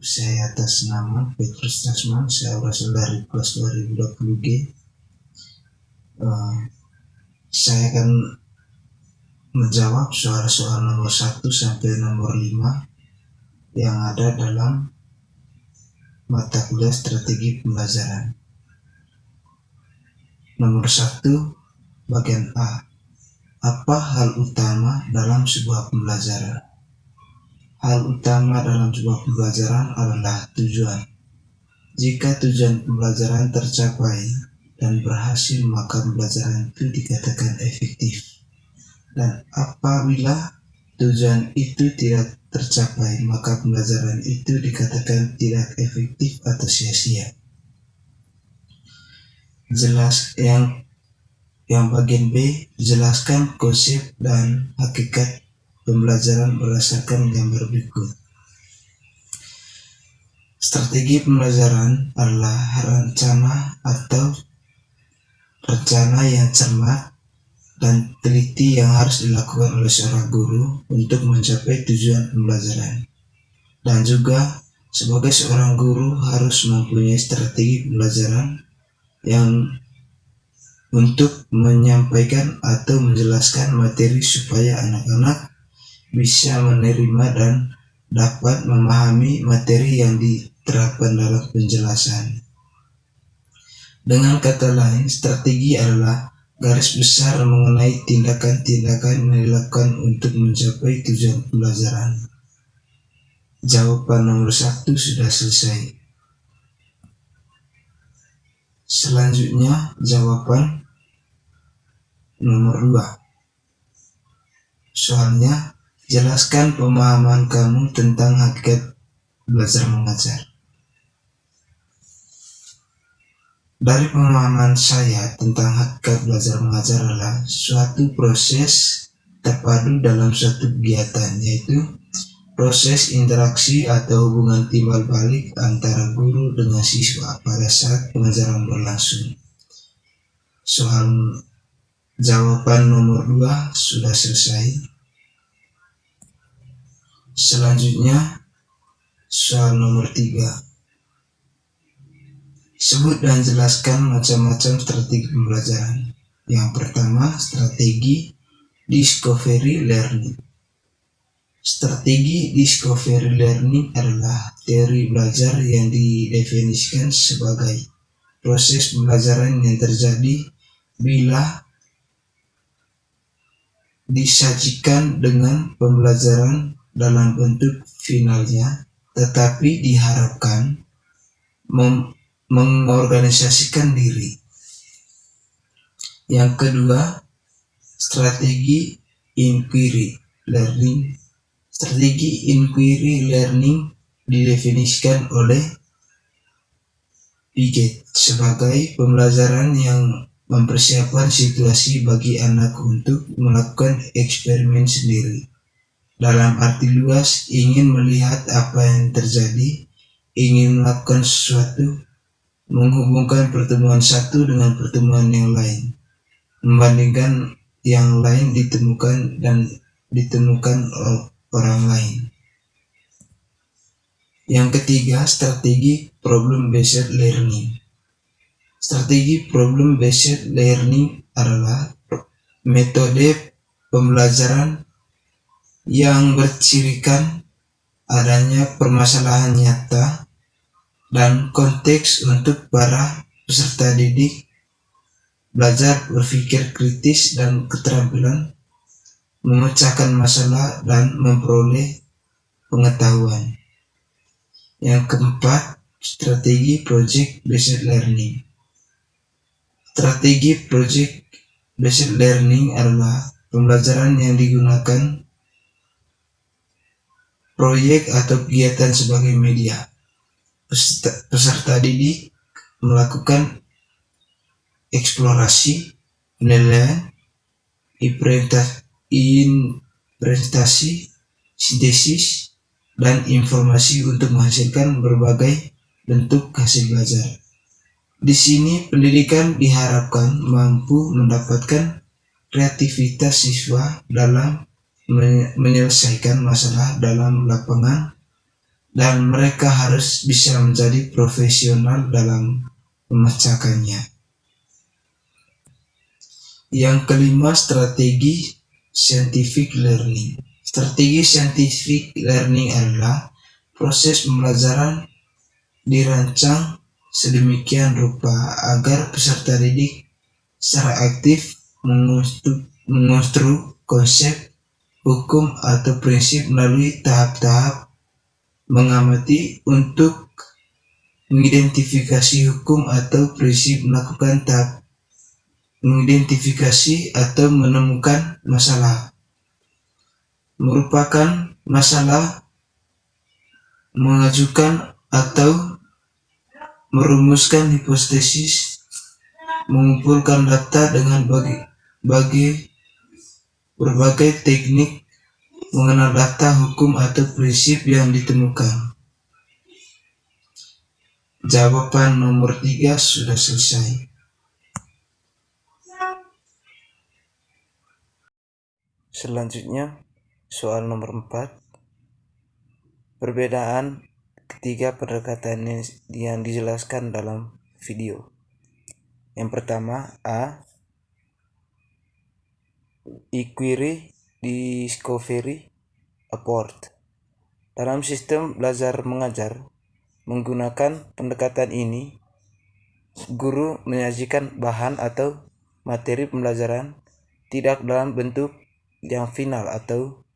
Saya atas nama Petrus Tasman, saya berasal dari kelas 2020G. Saya akan menjawab soal-soal nomor 1 sampai nomor 5 yang ada dalam mata kuliah strategi pembelajaran. Nomor 1, bagian A. Apa hal utama dalam sebuah pembelajaran? Hal utama dalam sebuah pembelajaran adalah tujuan. Jika tujuan pembelajaran tercapai dan berhasil, maka pembelajaran itu dikatakan efektif. Dan apabila tujuan itu tidak tercapai, maka pembelajaran itu dikatakan tidak efektif atau sia-sia. Jelas yang bagian B, jelaskan konsep dan hakikat pembelajaran berdasarkan gambar berikut. Strategi pembelajaran adalah rencana yang cermat dan teliti yang harus dilakukan oleh seorang guru untuk mencapai tujuan pembelajaran. Dan juga sebagai seorang guru harus mempunyai strategi pembelajaran yang untuk menyampaikan atau menjelaskan materi supaya anak-anak bisa menerima dan dapat memahami materi yang diterapkan dalam penjelasan. Dengan kata lain, strategi adalah garis besar mengenai tindakan-tindakan yang dilakukan untuk mencapai tujuan pembelajaran. Jawaban nomor 1 sudah selesai. Selanjutnya, jawaban nomor 2. Soalnya, jelaskan pemahaman kamu tentang hakikat belajar mengajar. Dari pemahaman saya tentang hakikat belajar mengajar adalah suatu proses terpadu dalam suatu kegiatan, yaitu proses interaksi atau hubungan timbal balik antara guru dengan siswa pada saat pengajaran berlangsung. Soal jawaban nomor 2 sudah selesai. Selanjutnya, soal nomor 3. Sebut dan jelaskan macam-macam strategi pembelajaran. Yang pertama, strategi discovery learning. Strategi discovery learning adalah teori belajar yang didefinisikan sebagai proses pembelajaran yang terjadi bila disajikan dengan pembelajaran dalam bentuk finalnya, tetapi diharapkan mengorganisasikan diri. Yang kedua, strategi inquiry learning. Strategi inquiry learning didefinisikan oleh Piaget sebagai pembelajaran yang mempersiapkan situasi bagi anak untuk melakukan eksperimen sendiri. Dalam arti luas, ingin melihat apa yang terjadi, ingin melakukan sesuatu, menghubungkan pertemuan satu dengan pertemuan yang lain, membandingkan yang lain ditemukan orang lain. Yang ketiga, strategi problem-based learning. Strategi problem-based learning adalah metode pembelajaran yang bercirikan adanya permasalahan nyata dan konteks untuk para peserta didik belajar berpikir kritis dan keterampilan memecahkan masalah dan memperoleh pengetahuan. Yang keempat, strategi project based learning. Strategi project based learning adalah pembelajaran yang digunakan proyek atau kegiatan sebagai media. Peserta didik melakukan eksplorasi, penilaian, interpretasi, sintesis, dan informasi untuk menghasilkan berbagai bentuk hasil belajar. Di sini pendidikan diharapkan mampu mendapatkan kreativitas siswa dalam menyelesaikan masalah dalam lapangan dan mereka harus bisa menjadi profesional dalam memecahkannya. Yang kelima, strategi scientific learning. Strategi scientific learning adalah proses pembelajaran dirancang sedemikian rupa agar peserta didik secara aktif mengonstruk konsep, hukum, atau prinsip melalui tahap-tahap mengamati untuk mengidentifikasi hukum atau prinsip, melakukan tahap mengidentifikasi atau menemukan masalah, merupakan masalah, mengajukan atau merumuskan hipotesis, mengumpulkan data dengan berbagai teknik, mengenal data, hukum, atau prinsip yang ditemukan. Jawaban nomor 3 sudah selesai. Selanjutnya, soal nomor 4. Perbedaan ketiga pendekatan yang dijelaskan dalam video. Yang pertama, A. Inquiry, Discovery, Apport. Dalam sistem belajar mengajar, menggunakan pendekatan ini, guru menyajikan bahan atau materi pembelajaran tidak dalam bentuk yang final atau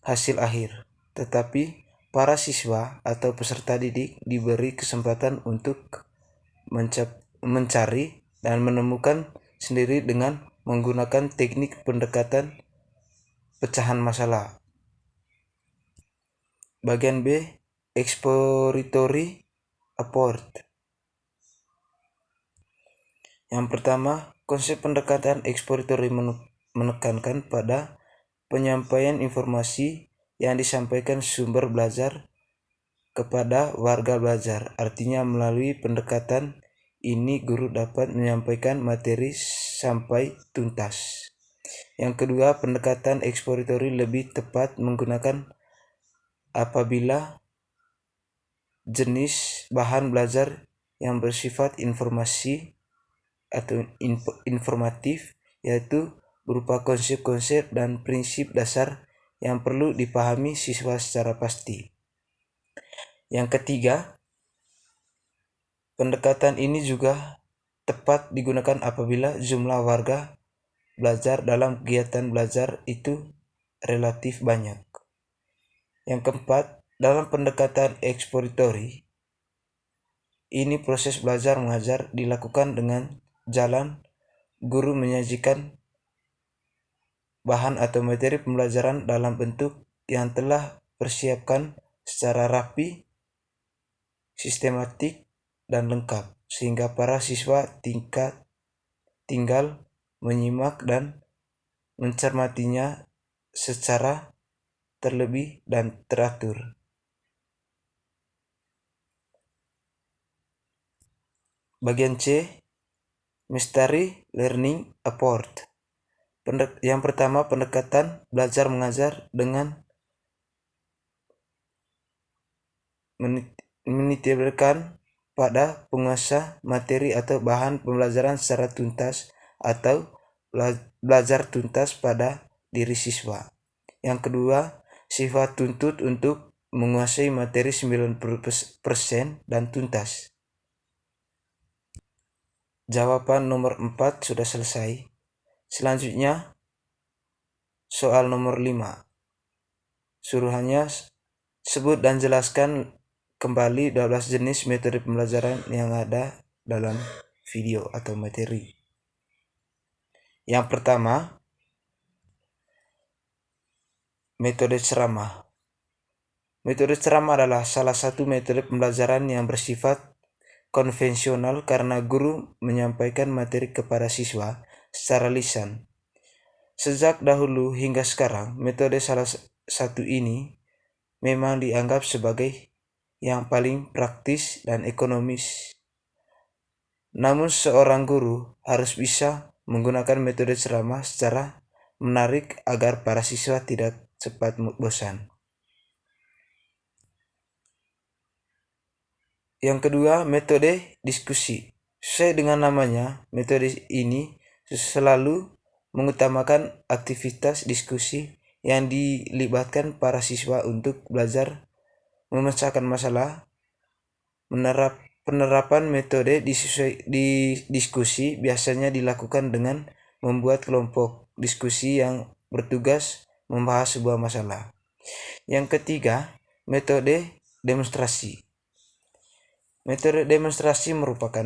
hasil akhir, tetapi para siswa atau peserta didik diberi kesempatan untuk mencari dan menemukan sendiri dengan menggunakan teknik pendekatan pecahan masalah. Bagian B, Exploratory Apport. Yang pertama, konsep pendekatan exploratory menekankan pada penyampaian informasi yang disampaikan sumber belajar kepada warga belajar. Artinya melalui pendekatan ini guru dapat menyampaikan materi sampai tuntas. Yang kedua, pendekatan exploratory lebih tepat menggunakan apabila jenis bahan belajar yang bersifat informasi atau informatif, yaitu berupa konsep-konsep dan prinsip dasar yang perlu dipahami siswa secara pasti. Yang ketiga, pendekatan ini juga tepat digunakan apabila jumlah warga belajar dalam kegiatan belajar itu relatif banyak. Yang keempat, dalam pendekatan exploratory, ini proses belajar mengajar dilakukan dengan jalan guru menyajikan bahan atau materi pembelajaran dalam bentuk yang telah persiapkan secara rapi, sistematik, dan lengkap, sehingga para siswa tinggal menyimak dan mencermatinya secara terlebih dan teratur. Bagian C, Mastery Learning Apport. Yang pertama, pendekatan belajar mengajar dengan menitiberkan pada penguasa materi atau bahan pembelajaran secara tuntas atau belajar tuntas pada diri siswa. Yang kedua, sifat tuntut untuk menguasai materi 90% dan tuntas. Jawaban nomor 4 sudah selesai. Selanjutnya, soal nomor 5. Suruhannya, sebut dan jelaskan kembali 12 jenis metode pembelajaran yang ada dalam video atau materi. Yang pertama, metode ceramah. Metode ceramah adalah salah satu metode pembelajaran yang bersifat konvensional karena guru menyampaikan materi kepada siswa secara lisan. Sejak dahulu hingga sekarang, metode salah satu ini memang dianggap sebagai yang paling praktis dan ekonomis. Namun seorang guru harus bisa menggunakan metode ceramah secara menarik agar para siswa tidak cepat bosan. Yang kedua, metode diskusi. Sesuai dengan namanya, metode ini selalu mengutamakan aktivitas diskusi yang dilibatkan para siswa untuk belajar memecahkan masalah. Penerapan metode di diskusi biasanya dilakukan dengan membuat kelompok diskusi yang bertugas membahas sebuah masalah. Yang ketiga, metode demonstrasi. Metode demonstrasi merupakan